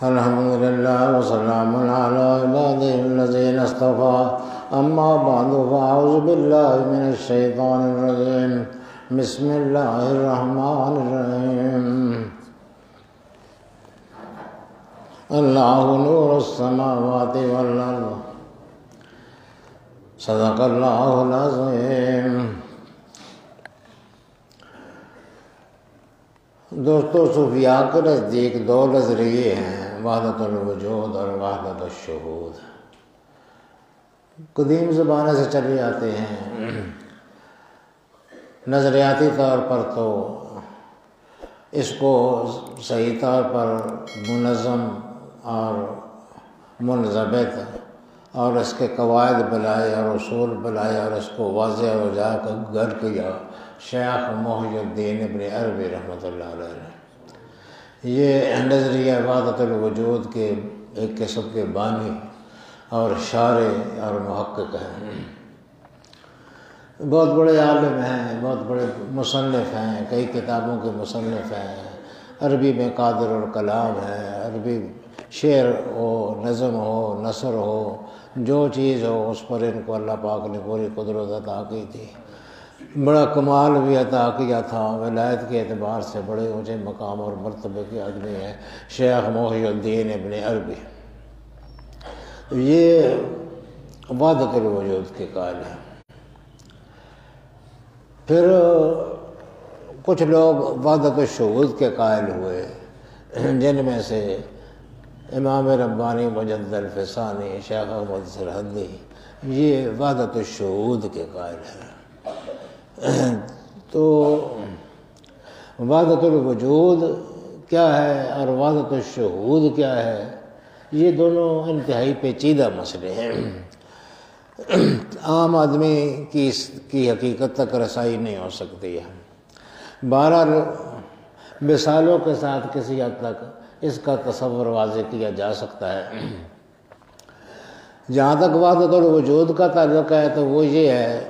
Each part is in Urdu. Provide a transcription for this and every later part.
الحمد لله وسلام على عباده الذين اصطفى أما بعد فأعوذ بالله من الشيطان الرجيم بسم الله الرحمن الرحيم الله نور السماوات والأرض صدق الله العظيم. دوستو، صوفیاء کے نزدیک دو نظریے ہیں، وحدت الوجود اور وحدت الشہود. قدیم زمانے سے چلے آتے ہیں. نظریاتی طور پر تو اس کو صحیح طور پر منظم اور منضبط اور اس کے قواعد بنائے اور اصول بنائے اور اس کو واضح و جا کر کیا شیخ محی الدین ابن عربی رحمۃ اللہ علیہ. یہ نظریہ وحدت الوجود کے ایک قسم کے بانی اور شارح اور محقق ہیں. بہت بڑے عالم ہیں، بہت بڑے مصنف ہیں، کئی کتابوں کے مصنف ہیں. عربی میں قادر الکلام ہے، عربی شعر ہو، نظم ہو، نثر ہو، جو چیز ہو اس پر ان کو اللہ پاک نے پوری قدرت عطا کی تھی. بڑا کمال بھی عطا کیا تھا. ولایت کے اعتبار سے بڑے اونچے مقام اور مرتبے کے آدمی ہیں شیخ محی الدین ابن عربی. یہ وحدت الوجود کے قائل ہیں. پھر کچھ لوگ وحدت الشہود کے قائل ہوئے، جن میں سے امام ربانی مجدد الفسانی شیخ احمد سرہندی یہ وحدت الشہود کے قائل ہیں. تو وحدت الوجود کیا ہے اور وحدت الشہود کیا ہے، یہ دونوں انتہائی پیچیدہ مسئلے ہیں. عام آدمی کی حقیقت تک رسائی نہیں ہو سکتی ہے. بہرحال مثالوں کے ساتھ کسی حد تک اس کا تصور واضح کیا جا سکتا ہے. جہاں تک وحدت الوجود کا تعلق ہے تو وہ یہ ہے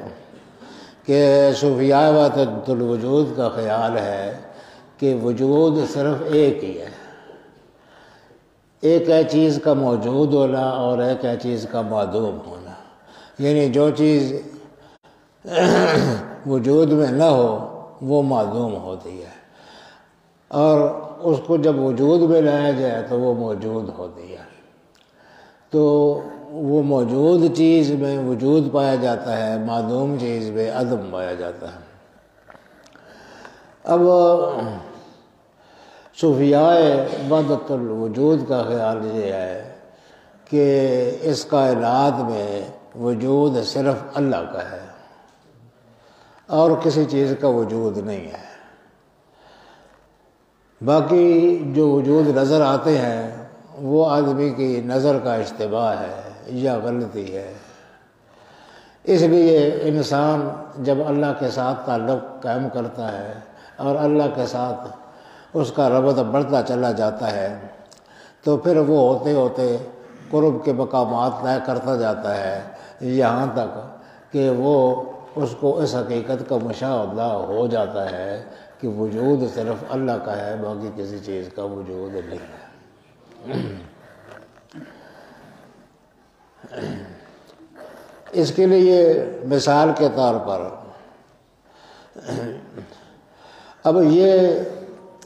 کہ صوفیاء وحدت الوجود کا خیال ہے کہ وجود صرف ایک ہی ہے. ایک ہے چیز کا موجود ہونا اور ایک ہے چیز کا معدوم ہونا. یعنی جو چیز وجود میں نہ ہو وہ معدوم ہوتی ہے، اور اس کو جب وجود میں لایا جائے تو وہ موجود ہوتی ہے. تو وہ موجود چیز میں وجود پایا جاتا ہے، معدوم چیز میں عدم پایا جاتا ہے. اب صوفیاء وحدت الوجود کا خیال یہ ہے کہ اس کائنات میں وجود صرف اللہ کا ہے اور کسی چیز کا وجود نہیں ہے. باقی جو وجود نظر آتے ہیں وہ آدمی کی نظر کا اشتباہ ہے یا غلطی ہے. اس لیے انسان جب اللہ کے ساتھ تعلق قائم کرتا ہے اور اللہ کے ساتھ اس کا ربط بڑھتا چلا جاتا ہے تو پھر وہ ہوتے ہوتے قرب کے مقامات طے کرتا جاتا ہے، یہاں تک کہ وہ اس کو اس حقیقت کا مشاہدہ ہو جاتا ہے کہ وجود صرف اللہ کا ہے، باقی کسی چیز کا وجود نہیں ہے. اس کے لیے مثال کے طور پر اب یہ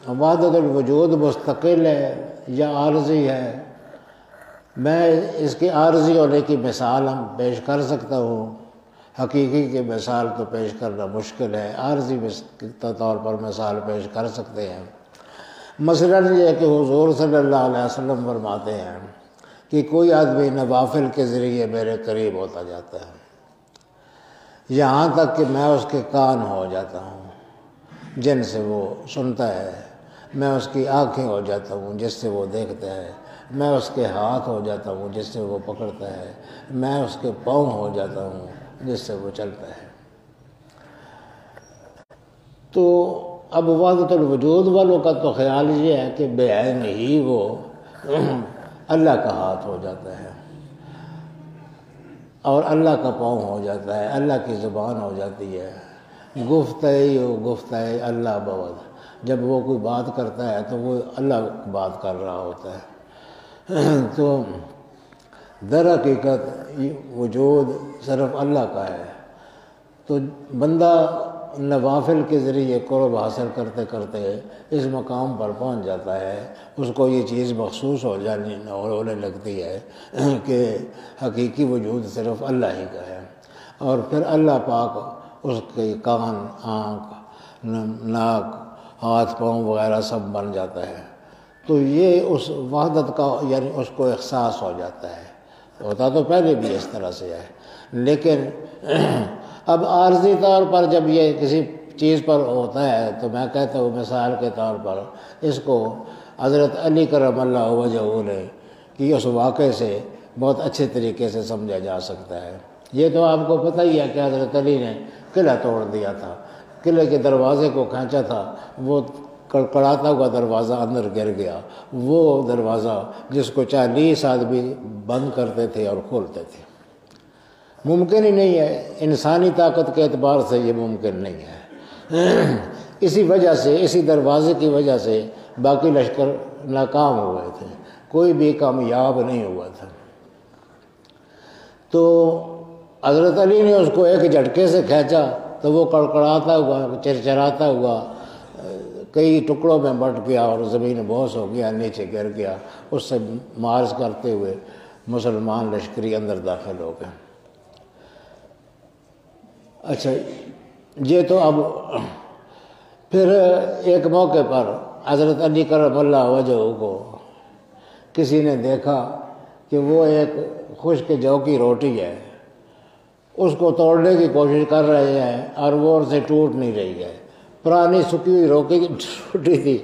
وحدت الوجود مستقل ہے یا عارضی ہے. میں اس کی عارضی ہونے کی مثال ہم پیش کر سکتا ہوں، حقیقی کی مثال تو پیش کرنا مشکل ہے. عارضی طور پر مثال پیش کر سکتے ہیں. مثلاً یہ کہ حضور صلی اللہ علیہ وسلم فرماتے ہیں کہ کوئی آدمی نوافل کے ذریعے میرے قریب ہوتا جاتا ہے یہاں تک کہ میں اس کے کان ہو جاتا ہوں جن سے وہ سنتا ہے، میں اس کی آنکھیں ہو جاتا ہوں جس سے وہ دیکھتا ہے، میں اس کے ہاتھ ہو جاتا ہوں جس سے وہ پکڑتا ہے، میں اس کے پاؤں ہو جاتا ہوں جس سے وہ چلتا ہے. تو اب وحدت الوجود والوں کا تو خیال یہ ہے کہ بے عین ہی وہ اللہ کا ہاتھ ہو جاتا ہے اور اللہ کا پاؤں ہو جاتا ہے، اللہ کی زبان ہو جاتی ہے. گفتگی و گفتگی اللہ بود، جب وہ کوئی بات کرتا ہے تو وہ اللہ بات کر رہا ہوتا ہے. تو در حقیقت وجود صرف اللہ کا ہے. تو بندہ نوافل کے ذریعے قرب حاصل کرتے کرتے اس مقام پر پہنچ جاتا ہے. اس کو یہ چیز محسوس ہونے لگتی ہے کہ حقیقی وجود صرف اللہ ہی کا ہے. اور پھر اللہ پاک اس کے کان، آنکھ، ناک، ہاتھ، پاؤں وغیرہ سب بن جاتا ہے. تو یہ اس وحدت کا یعنی اس کو احساس ہو جاتا ہے. ہوتا تو پہلے بھی اس طرح سے ہے، لیکن اب عارضی طور پر جب یہ کسی چیز پر ہوتا ہے تو میں کہتا ہوں مثال کے طور پر اس کو حضرت علی کرم اللہ وجہہ نے کہ اس واقعے سے بہت اچھے طریقے سے سمجھا جا سکتا ہے. یہ تو آپ کو پتہ ہی ہے کہ حضرت علی نے قلعہ توڑ دیا تھا، قلعے کے دروازے کو کھینچا تھا، وہ کڑکڑاتا ہوا دروازہ اندر گر گیا. وہ دروازہ جس کو 40 آدمی بند کرتے تھے اور کھولتے تھے. ممکن ہی نہیں ہے، انسانی طاقت کے اعتبار سے یہ ممکن نہیں ہے. اسی وجہ سے، اسی دروازے کی وجہ سے باقی لشکر ناکام ہوئے تھے، کوئی بھی کامیاب نہیں ہوا تھا. تو حضرت علی نے اس کو ایک جھٹکے سے کھینچا تو وہ کڑکڑاتا ہوا، چرچراتا ہوا کئی ٹکڑوں میں بٹ گیا اور زمین بوس ہو گیا، نیچے گر گیا. اس سے مارچ کرتے ہوئے مسلمان لشکری اندر داخل ہو گئے. اچھا، یہ تو اب پھر ایک موقع پر حضرت علی کرم اللہ وجہہ کو کسی نے دیکھا کہ وہ ایک خشک جو کی روٹی ہے، اس کو توڑنے کی کوشش کر رہے ہیں اور وہ ان سے ٹوٹ نہیں رہی ہے. پرانی سکی ہوئی روٹی تھی،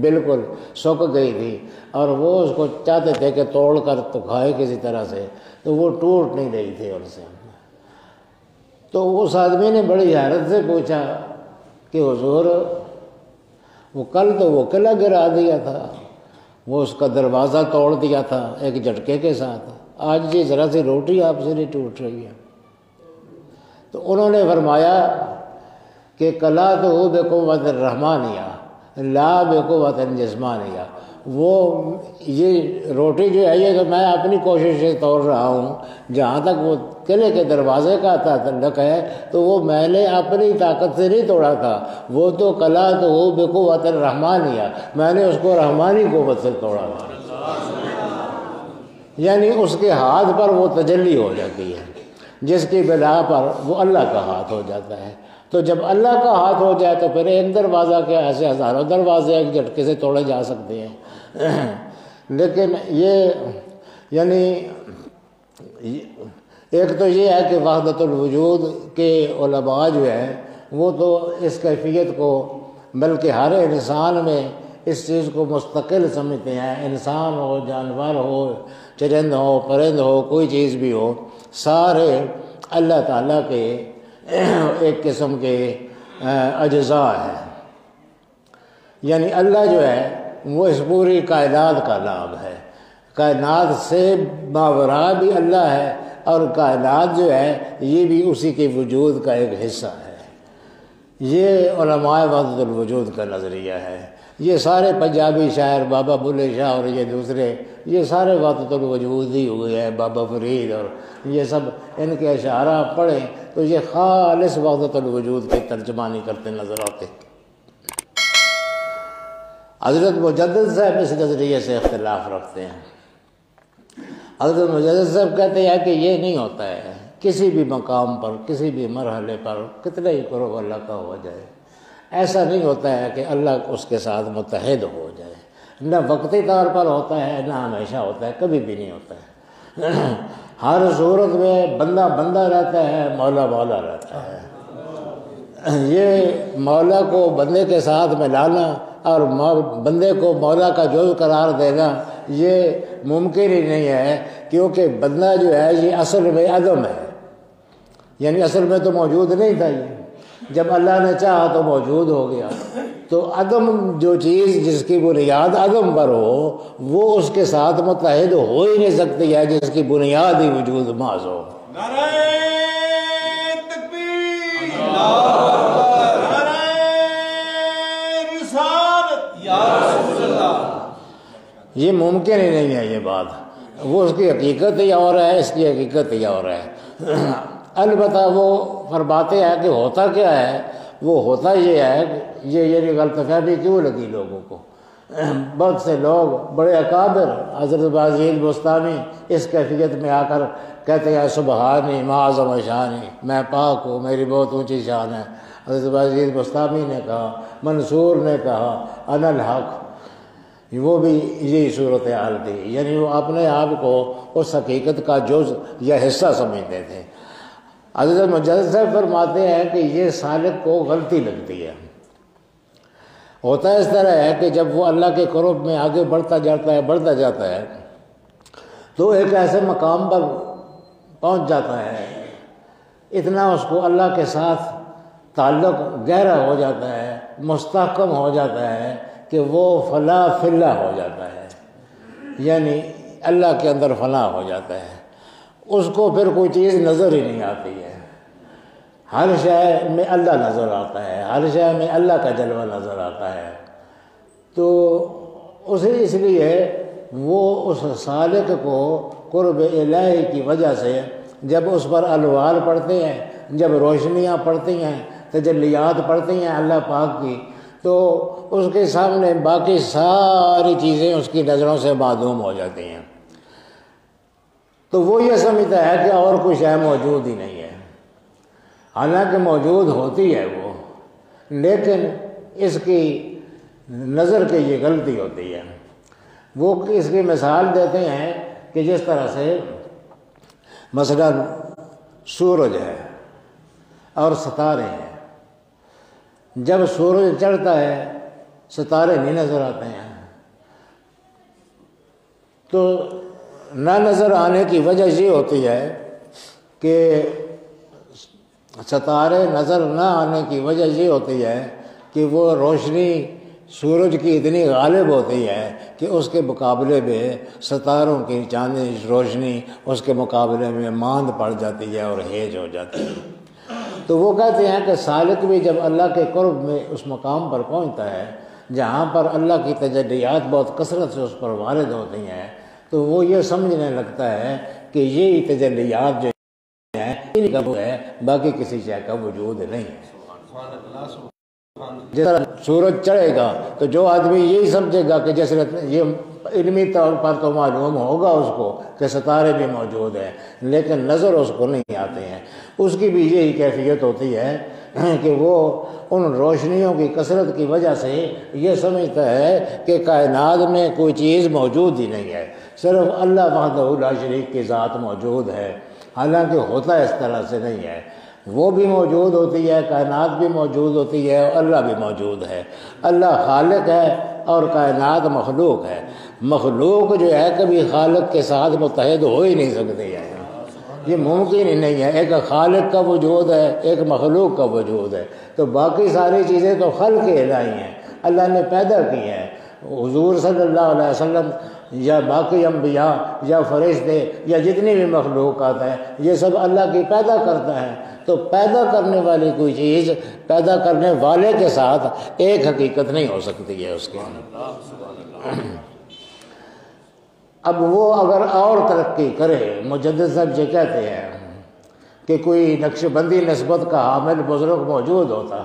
بالکل سوکھ گئی تھی، اور وہ اس کو چاہتے تھے کہ توڑ کر تو کھائے کسی طرح سے، تو وہ ٹوٹ نہیں رہی تھی ان سے. تو اس آدمی نے بڑی حیرت سے پوچھا کہ حضور، وہ کل تو وہ قلعہ گرا دیا تھا، وہ اس کا دروازہ توڑ دیا تھا ایک جھٹکے کے ساتھ، آج یہ ذرا سی روٹی آپ سے نہیں ٹوٹ رہی ہے. تو انہوں نے فرمایا کہ کلا تو ہو بے قوت الرحمانیہ لا بے قوت جسمانیہ. وہ یہ روٹی جو ہے یہ تو میں اپنی کوشش سے توڑ رہا ہوں، جہاں تک وہ قلعے کے دروازے کا تعلق ہے تو وہ میں نے اپنی طاقت سے نہیں توڑا تھا، وہ تو کلا تو ہو بے قوت الرحمانیہ، میں نے اس کو رحمانی قوت سے توڑا تھا. یعنی اس کے ہاتھ پر وہ تجلی ہو جاتی ہے جس کی بنا پر وہ اللہ کا ہاتھ ہو جاتا ہے. تو جب اللہ کا ہاتھ ہو جائے تو پھر ایک دروازہ کے ایسے ہزاروں دروازے ایک جھٹکے سے توڑے جا سکتے ہیں. لیکن یہ یعنی ایک تو یہ ہے کہ وحدت الوجود کے علماء جو ہیں وہ تو اس کیفیت کو بلکہ ہر انسان میں اس چیز کو مستقل سمجھتے ہیں. انسان ہو، جانور ہو، چرند ہو، پرند ہو، کوئی چیز بھی ہو، سارے اللہ تعالیٰ کے ایک قسم کے اجزاء ہیں. یعنی اللہ جو ہے وہ اس پوری کائنات کا نام ہے. کائنات سے ماورا بھی اللہ ہے، اور کائنات جو ہے یہ بھی اسی کے وجود کا ایک حصہ ہے. یہ علماء وحدت الوجود کا نظریہ ہے. یہ سارے پنجابی شاعر، بابا بلے شاہ اور یہ دوسرے، یہ سارے وحدت الوجود ہی ہوئے ہیں. بابا فرید اور یہ سب ان کے اشعار آپ پڑھیں تو یہ خالص وحدت الوجود کی ترجمانی کرتے نظر آتے. حضرت مجدد صاحب اس نظریے سے اختلاف رکھتے ہیں. حضرت مجدد صاحب کہتے ہیں کہ یہ نہیں ہوتا ہے، کسی بھی مقام پر، کسی بھی مرحلے پر کتنے ہی قرب اللہ کا ہو جائے، ایسا نہیں ہوتا ہے کہ اللہ اس کے ساتھ متحد ہو جائے. نہ وقتی طور پر ہوتا ہے، نہ ہمیشہ ہوتا ہے، کبھی بھی نہیں ہوتا ہے. ہر صورت میں بندہ بندہ رہتا ہے، مولا مولا رہتا ہے. یہ مولا کو بندے کے ساتھ ملانا اور بندے کو مولا کا جزو قرار دینا یہ ممکن ہی نہیں ہے، کیونکہ بندہ جو ہے یہ اصل میں عدم ہے. یعنی اصل میں تو موجود نہیں تھا، یہ جب اللہ نے چاہا تو موجود ہو گیا. تو عدم جو چیز جس کی بنیاد عدم پر ہو وہ اس کے ساتھ متحد ہو ہی نہیں سکتی ہے جس کی بنیاد ہی وجود محض ہو. نعرہ تکبیر، نعرہ رسالت یا رسول اللہ. یہ ممکن ہی نہیں ہے یہ بات، وہ اس کی حقیقت ہی اور ہے، اس کی حقیقت ہی اور ہے۔ البتہ وہ فرماتے ہیں کہ ہوتا کیا ہے، وہ ہوتا یہ ہے، یہ غلط فہمی کیوں لگی لوگوں کو؟ بہت سے لوگ بڑے اکابر حضرت بازید بستانی اس کیفیت میں آ کر کہتے ہیں سبحانی معظم شانی، میں پاک ہوں، میری بہت اونچی شان ہے۔ حضرت بازید بستانی نے کہا، منصور نے کہا انا الحق، وہ بھی یہی صورتحال تھی، یعنی وہ اپنے آپ کو اس حقیقت کا جز یا حصہ سمجھتے تھے۔ حضرت مجدد صاحب فرماتے ہیں کہ یہ سالک کو غلطی لگتی ہے۔ ہوتا اس طرح ہے کہ جب وہ اللہ کے قرب میں آگے بڑھتا جاتا ہے تو ایک ایسے مقام پر پہنچ جاتا ہے، اتنا اس کو اللہ کے ساتھ تعلق گہرا ہو جاتا ہے، مستحکم ہو جاتا ہے کہ وہ فنا فلا ہو جاتا ہے، یعنی اللہ کے اندر فنا ہو جاتا ہے، اس کو پھر کوئی چیز نظر ہی نہیں آتی ہے، ہر شے میں اللہ نظر آتا ہے، ہر شے میں اللہ کا جلوہ نظر آتا ہے۔ تو اس لیے وہ اس سالک کو قرب الہی کی وجہ سے جب اس پر الوار پڑتے ہیں، جب روشنیاں پڑتی ہیں، تجلیات پڑتی ہیں اللہ پاک کی، تو اس کے سامنے باقی ساری چیزیں اس کی نظروں سے معدوم ہو جاتی ہیں، تو وہ یہ سمجھتا ہے کہ اور کوئی شے موجود ہی نہیں ہے، حالانکہ موجود ہوتی ہے وہ، لیکن اس کی نظر کی یہ غلطی ہوتی ہے۔ وہ اس کی مثال دیتے ہیں کہ جس طرح سے مثلا سورج ہے اور ستارے ہیں، جب سورج چڑھتا ہے ستارے نہیں نظر آتے ہیں، تو نہ نظر آنے کی وجہ یہ ہوتی ہے کہ ستارے نظر نہ آنے کی وجہ یہ ہوتی ہے کہ وہ روشنی سورج کی اتنی غالب ہوتی ہے کہ اس کے مقابلے میں ستاروں کی چاندنی روشنی اس کے مقابلے میں ماند پڑ جاتی ہے اور ہیج ہو جاتی ہے۔ تو وہ کہتے ہیں کہ سالک بھی جب اللہ کے قرب میں اس مقام پر پہنچتا ہے جہاں پر اللہ کی تجلیات بہت کثرت سے اس پر وارد ہوتی ہیں، تو وہ یہ سمجھنے لگتا ہے کہ یہی تجلیات جو ہیں ان کا وہ ہے، باقی کسی شے کا وجود نہیں ہے۔ جس طرح سورج چڑھے گا تو جو آدمی یہی سمجھے گا کہ جیسے یہ علمی طور پر تو معلوم ہوگا اس کو کہ ستارے بھی موجود ہیں، لیکن نظر اس کو نہیں آتے ہیں، اس کی بھی یہی کیفیت ہوتی ہے کہ وہ ان روشنیوں کی کثرت کی وجہ سے یہ سمجھتا ہے کہ کائنات میں کوئی چیز موجود ہی نہیں ہے، صرف اللہ وحدہ لا شریک کی ذات موجود ہے، حالانکہ ہوتا اس طرح سے نہیں ہے۔ وہ بھی موجود ہوتی ہے، کائنات بھی موجود ہوتی ہے، اور اللہ بھی موجود ہے۔ اللہ خالق ہے اور کائنات مخلوق ہے۔ مخلوق جو ہے کبھی خالق کے ساتھ متحد ہو ہی نہیں سکتی ہے، یہ ممکن ہی نہیں ہے۔ ایک خالق کا وجود ہے، ایک مخلوق کا وجود ہے، تو باقی ساری چیزیں تو خلق الہی ہیں، اللہ نے پیدا کی ہیں۔ حضور صلی اللہ علیہ وسلم یا باقی انبیاء یا فرشتے یا جتنی بھی مخلوقات ہیں، یہ سب اللہ کی پیدا کرتا ہے۔ تو پیدا کرنے والی کوئی چیز پیدا کرنے والے کے ساتھ ایک حقیقت نہیں ہو سکتی ہے اس کے۔ اب وہ اگر اور ترقی کرے، مجدد صاحب یہ کہتے ہیں کہ کوئی نقش بندی نسبت کا حامل بزرگ موجود ہوتا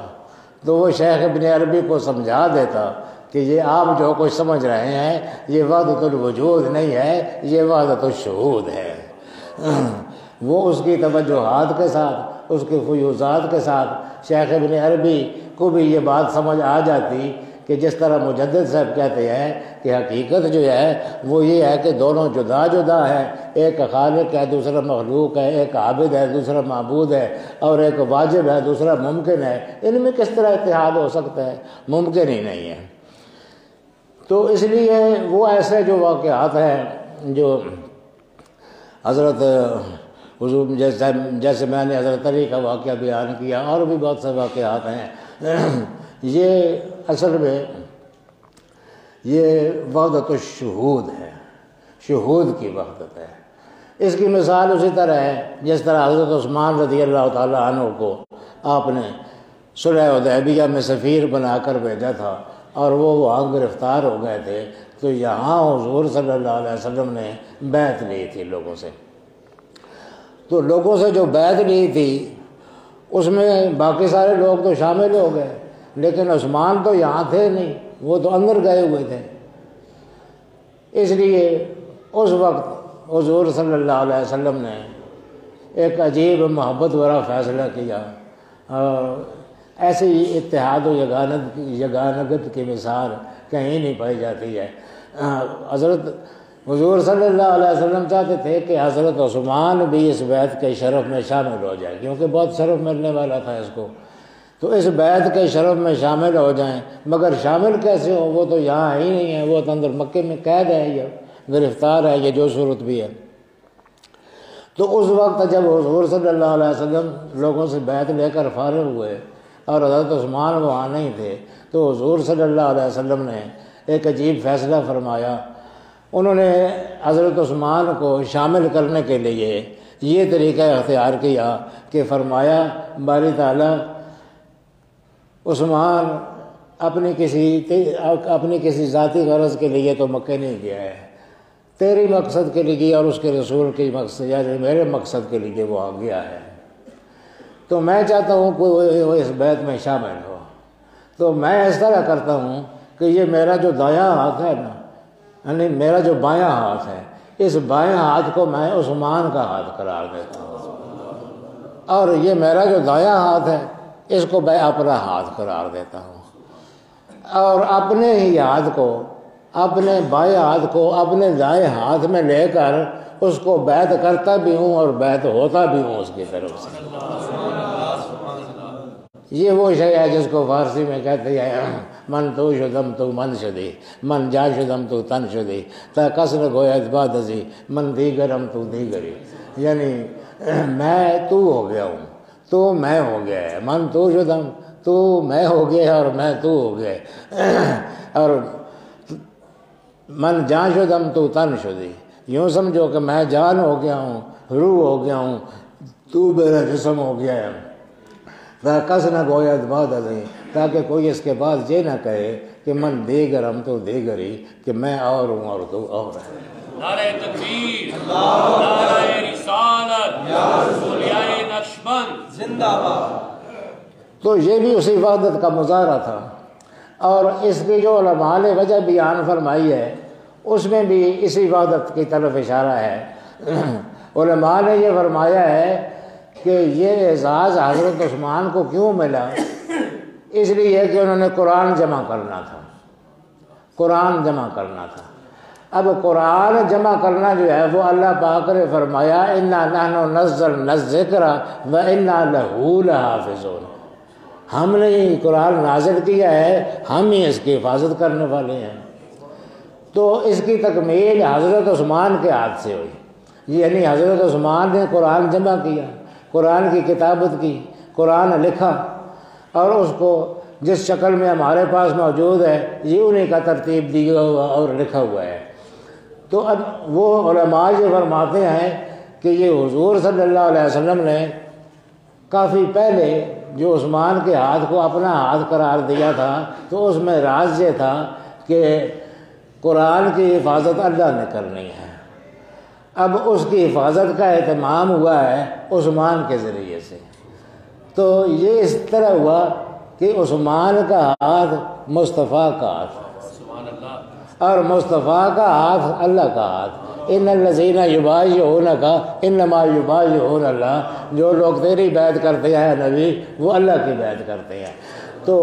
تو وہ شیخ ابن عربی کو سمجھا دیتا کہ یہ آپ جو کچھ سمجھ رہے ہیں یہ وحدت الوجود نہیں ہے، یہ وحدت الشہود ہے۔ وہ اس کی توجہات کے ساتھ، اس کے فیوضات کے ساتھ شیخ ابن عربی کو بھی یہ بات سمجھ آ جاتی کہ جس طرح مجدد صاحب کہتے ہیں کہ حقیقت جو ہے وہ یہ ہے کہ دونوں جدا جدا ہے، ایک خالق ہے دوسرا مخلوق ہے، ایک عابد ہے دوسرا معبود ہے، اور ایک واجب ہے دوسرا ممکن ہے، ان میں کس طرح اتحاد ہو سکتا ہے؟ ممکن ہی نہیں ہے۔ تو اس لیے وہ ایسے جو واقعات ہیں جو حضرت حضور جیسے میں نے حضرت علی کا واقعہ بیان کیا، اور بھی بہت سے واقعات ہیں، یہ اصل میں یہ وحدت الشہود ہے، شہود کی وحدت ہے۔ اس کی مثال اسی طرح ہے جس طرح حضرت عثمان رضی اللہ تعالیٰ عنہ کو آپ نے صلح حدیبیہ میں سفیر بنا کر بھیجا تھا، اور وہ وہاں گرفتار ہو گئے تھے، تو یہاں حضور صلی اللہ علیہ وسلم نے بیعت لی تھی لوگوں سے. تو لوگوں سے جو بیعت لی تھی اس میں باقی سارے لوگ تو شامل ہو گئے، لیکن عثمان تو یہاں تھے نہیں، وہ تو اندر گئے ہوئے تھے. اس لیے اس وقت حضور صلی اللہ علیہ وسلم نے ایک عجیب محبت بھرا فیصلہ کیا، اور ایسے ہی اتحاد و یگانگت کی مثال کہیں نہیں پائی جاتی ہے. حضرت حضور صلی اللہ علیہ وسلم چاہتے تھے کہ حضرت عثمان بھی اس بیعت کے شرف میں شامل ہو جائے، کیونکہ بہت شرف ملنے والا تھا اس کو، تو اس بیعت کے شرف میں شامل ہو جائیں. مگر شامل کیسے ہو، وہ تو یہاں ہی نہیں ہے، وہ تو اندر مکے میں قید ہے، یہ گرفتار ہے، یہ جو صورت بھی ہے. تو اس وقت جب حضور صلی اللہ علیہ وسلم لوگوں سے بیعت لے کر فارغ ہوئے اور حضرت عثمان وہاں نہیں تھے، تو حضور صلی اللہ علیہ وسلم نے ایک عجیب فیصلہ فرمایا. انہوں نے حضرت عثمان کو شامل کرنے کے لیے یہ طریقہ اختیار کیا کہ فرمایا باری تعالیٰ عثمان اپنی کسی ذاتی غرض کے لیے تو مکے نہیں گیا ہے، تیری مقصد کے لیے اور اس کے رسول کی مقصد یعنی میرے مقصد کے لیے وہ آ گیا ہے. تو میں چاہتا ہوں کوئی وہ اس بیعت میں شامل ہو. تو میں اس طرح کرتا ہوں کہ یہ میرا جو دایاں ہاتھ ہے نا، یعنی میرا جو بایاں ہاتھ ہے، اس بایاں ہاتھ کو میں عثمان کا ہاتھ قرار دیتا ہوں، اور یہ میرا جو دایاں ہاتھ ہے اس کو میں اپنا ہاتھ قرار دیتا ہوں، اور اپنے ہی ہاتھ کو، اپنے بائیں ہاتھ کو اپنے دائیں ہاتھ میں لے کر اس کو بیعت کرتا بھی ہوں اور بیعت ہوتا بھی ہوں اس کی طرف سے. یہ وہ شے ہے جس کو فارسی میں کہتے ہیں من تو شدم تو من شدی، من جا شدم تو تن شدی، تا کسر گوید باد ازی، من دیگرم تو دیگری. یعنی میں تو ہو گیا ہوں، تو میں ہو گیا ہے. من تو شدم، تو میں ہو گیا اور میں تو ہو گئے، اور من جان شدم تو تن شدی. یوں سمجھو کہ میں جان ہو گیا ہوں، روح ہو گیا ہوں، تو میرا جسم ہو گیا ہے. کس نہ گوید باد ازی، تاکہ کوئی اس کے بعد یہ نہ کہے کہ من دیگرم تو دیگری، کہ میں اور ہوں اور تو اور ہے. نعرہ تکبیر، نعرہ رسالت، اولیاء نقشبند زندہ باد. تو یہ بھی اسی وحدت کا مظاہرہ تھا، اور اس کی جو علماء نے وجہ بیان فرمائی ہے اس میں بھی اسی وحدت کی طرف اشارہ ہے. علماء نے یہ فرمایا ہے کہ یہ اعزاز حضرت عثمان کو کیوں ملا، اس لیے کہ انہوں نے قرآن جمع کرنا تھا، قرآن جمع کرنا تھا. اب قرآن جمع کرنا جو ہے وہ اللہ پاک نے فرمایا انا نحن نزلنا الذکر وانا لہ لحافظون، ہم نے قرآن نازل کیا ہے، ہم ہی اس کی حفاظت کرنے والے ہیں. تو اس کی تکمیل حضرت عثمان کے ہاتھ سے ہوئی، یعنی حضرت عثمان نے قرآن جمع کیا، قرآن کی کتابت کی، قرآن لکھا، اور اس کو جس شکل میں ہمارے پاس موجود ہے یہ انہیں کا ترتیب دیا ہوا اور لکھا ہوا ہے. تو اب وہ علماء یہ فرماتے ہیں کہ یہ حضور صلی اللہ علیہ وسلم نے کافی پہلے جو عثمان کے ہاتھ کو اپنا ہاتھ قرار دیا تھا تو اس میں راز یہ تھا کہ قرآن کی حفاظت اللہ نے کرنی ہے. اب اس کی حفاظت کا اہتمام ہوا ہے عثمان کے ذریعے سے. تو یہ اس طرح ہوا کہ عثمان کا ہاتھ مصطفیٰ کا ہاتھ اور مصطفیٰ کا ہاتھ اللہ کا ہاتھ. ان الذین یبایعونک انما یبایعون اللہ، جو لوگ تیری بیعت کرتے ہیں نبی وہ اللہ کی بیعت کرتے ہیں. تو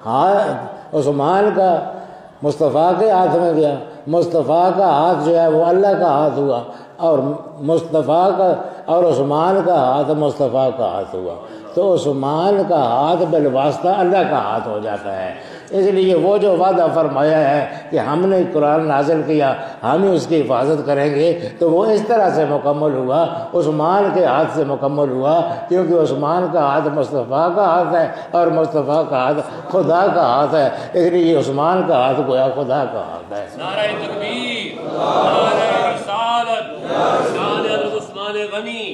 ہاتھ عثمان کا مصطفیٰ کے ہاتھ میں گیا، مصطفیٰ کا ہاتھ جو ہے وہ اللہ کا ہاتھ ہوا، اور مصطفیٰ کا اور عثمان کا ہاتھ مصطفیٰ کا ہاتھ ہوا. تو عثمان کا ہاتھ بالواسطہ اللہ کا ہاتھ ہو جاتا ہے. اس لیے وہ جو وعدہ فرمایا ہے کہ ہم نے قرآن نازل کیا، ہم ہی اس کی حفاظت کریں گے، تو وہ اس طرح سے مکمل ہوا، عثمان کے ہاتھ سے مکمل ہوا، کیونکہ عثمان کا ہاتھ مصطفیٰ کا ہاتھ ہے اور مصطفیٰ کا ہاتھ خدا کا ہاتھ ہے. اس لیے عثمان کا ہاتھ گویا خدا کا ہاتھ ہے. نعرہ تکبیر، نعرہ رسالت، شان حضرت عثمان غنی.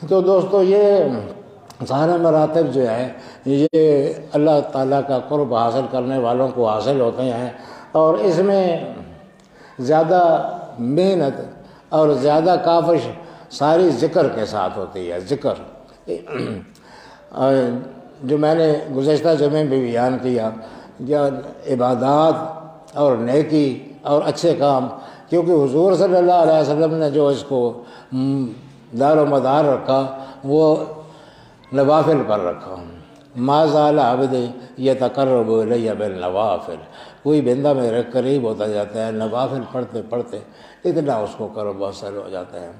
تو دوستو یہ سارے مراتب جو ہے یہ اللہ تعالیٰ کا قرب حاصل کرنے والوں کو حاصل ہوتے ہیں، اور اس میں زیادہ محنت اور زیادہ کاوش ساری ذکر کے ساتھ ہوتی ہے۔ ذکر جو میں نے گزشتہ جمعے میں بیان کیا، عبادات اور نیکی اور اچھے کام، کیونکہ حضور صلی اللہ علیہ وسلم نے جو اس کو دار و مدار رکھا وہ نوافل پر رکھا۔ ما زال عبدی یتقرب الی بالنوافل، کوئی بندہ میرے قریب ہوتا جاتا ہے نوافل پڑھتے پڑھتے، اتنا اس کو قرب حاصل ہو جاتا ہے۔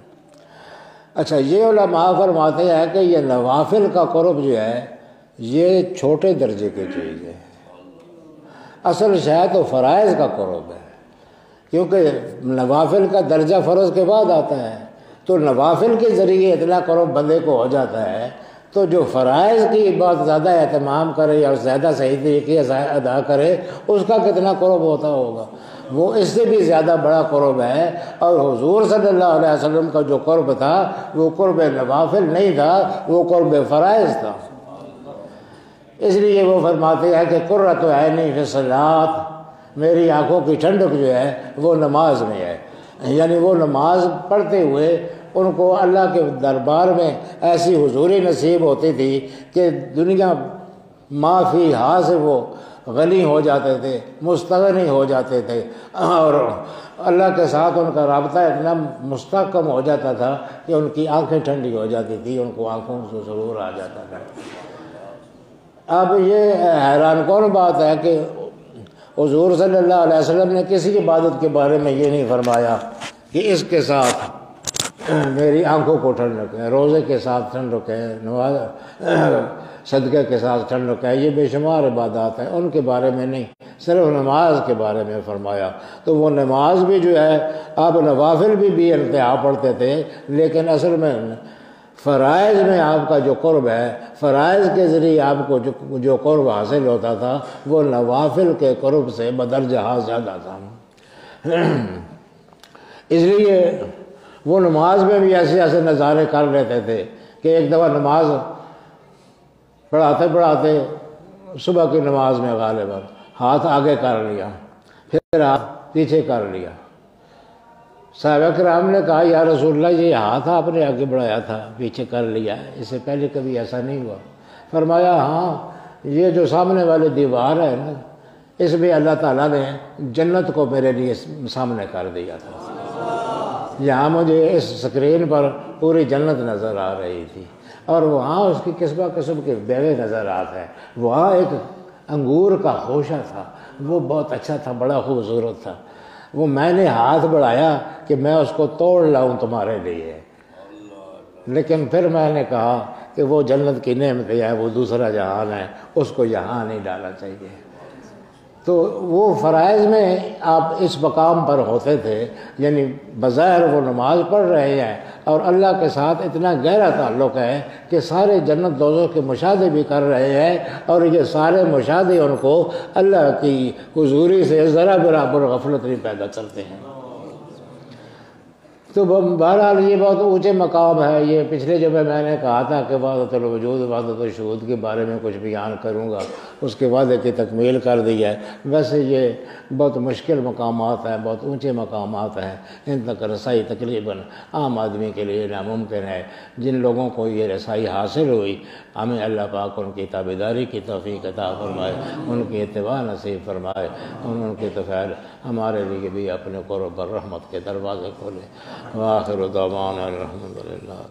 اچھا، یہ علماء فرماتے ہیں کہ یہ نوافل کا قرب جو ہے یہ چھوٹے درجے کی چیز ہے، اصل شاید تو فرائض کا قرب ہے، کیونکہ نوافل کا درجہ فرض کے بعد آتا ہے، تو نوافل کے ذریعے اتنا قرب بندے کو ہو جاتا ہے، تو جو فرائض کی بات زیادہ اہتمام کرے اور زیادہ صحیح طریقے سے ادا کرے، اس کا کتنا قرب ہوتا ہوگا، وہ اس سے بھی زیادہ بڑا قرب ہے۔ اور حضور صلی اللہ علیہ وسلم کا جو قرب تھا وہ قرب نوافل نہیں تھا، وہ قرب فرائض تھا۔ اس لیے وہ فرماتے ہیں کہ قرۃ عینی فی الصلاۃ، میری آنکھوں کی ٹھنڈک جو ہے وہ نماز میں ہے، یعنی وہ نماز پڑھتے ہوئے ان کو اللہ کے دربار میں ایسی حضوری نصیب ہوتی تھی کہ دنیا ما فیہا سے وہ غنی ہو جاتے تھے، مستغنی ہو جاتے تھے، اور اللہ کے ساتھ ان کا رابطہ اتنا مستحکم ہو جاتا تھا کہ ان کی آنکھیں ٹھنڈی ہو جاتی تھی، ان کو آنکھوں سے سرور آ جاتا تھا۔ اب یہ حیران کون بات ہے کہ حضور صلی اللہ علیہ وسلم نے کسی عبادت کے بارے میں یہ نہیں فرمایا کہ اس کے ساتھ میری آنکھوں کو ٹھنڈک ہے، روزے کے ساتھ ٹھنڈک ہے، نماز صدقے کے ساتھ ٹھنڈک ہے، یہ بے شمار عبادات ہیں، ان کے بارے میں نہیں، صرف نماز کے بارے میں فرمایا۔ تو وہ نماز بھی جو ہے، آپ نوافل بھی انتہا پڑھتے تھے، لیکن اصل میں فرائض میں آپ کا جو قرب ہے، فرائض کے ذریعے آپ کو جو قرب حاصل ہوتا تھا وہ نوافل کے قرب سے بدرجہ زیادہ تھا۔ اس لیے وہ نماز میں بھی ایسے ایسے نظارے کر لیتے تھے کہ ایک دفعہ نماز پڑھاتے پڑھاتے صبح کی نماز میں غالباً ہاتھ آگے کر لیا، پھر ہاتھ پیچھے کر لیا۔ صحابہ کرام نے کہا یا رسول اللہ، یہ ہاتھ آپ نے آگے بڑھایا تھا، پیچھے کر لیا، اس سے پہلے کبھی ایسا نہیں ہوا؟ فرمایا ہاں، یہ جو سامنے والی دیوار ہے نا، اس میں اللہ تعالیٰ نے جنت کو میرے لیے سامنے کر دیا تھا، یہاں مجھے اس سکرین پر پوری جنت نظر آ رہی تھی، اور وہاں اس کی قسم قسم کے بیوے نظرات ہیں، وہاں ایک انگور کا خوشہ تھا، وہ بہت اچھا تھا، بڑا خوبصورت تھا، وہ میں نے ہاتھ بڑھایا کہ میں اس کو توڑ لاؤں تمہارے لیے، لیکن پھر میں نے کہا کہ وہ جنت کی نعمتیں ہے، وہ دوسرا جہان ہے، اس کو یہاں نہیں ڈالا چاہیے۔ تو وہ فرائض میں آپ اس مقام پر ہوتے تھے، یعنی بظاہر وہ نماز پڑھ رہے ہیں اور اللہ کے ساتھ اتنا گہرا تعلق ہے کہ سارے جنت دوزخ کے مشاہدے بھی کر رہے ہیں، اور یہ سارے مشاہدے ان کو اللہ کی حضوری سے ذرا برابر غفلت نہیں پیدا کرتے ہیں۔ تو بہرحال یہ بہت اونچے مقام ہے۔ یہ پچھلے جمعے میں نے کہا تھا کہ وحدت الوجود وحدت الشہود کے بارے میں کچھ بیان کروں گا، اس کے وعدے کی تکمیل کر دی ہے۔ ویسے یہ بہت مشکل مقامات ہیں، بہت اونچے مقامات ہیں، ان تک رسائی تقریباً عام آدمی کے لیے ناممکن ہے۔ جن لوگوں کو یہ رسائی حاصل ہوئی، ہمیں اللہ پاک ان کی تابعداری کی توفیق عطا فرمائے، ان کی اتباع نصیب فرمائے، اور ان کے توفیل ہمارے لیے بھی اپنے قرب اور رحمت کے دروازے کھولے۔ وآخر دعوانا الحمدللہ۔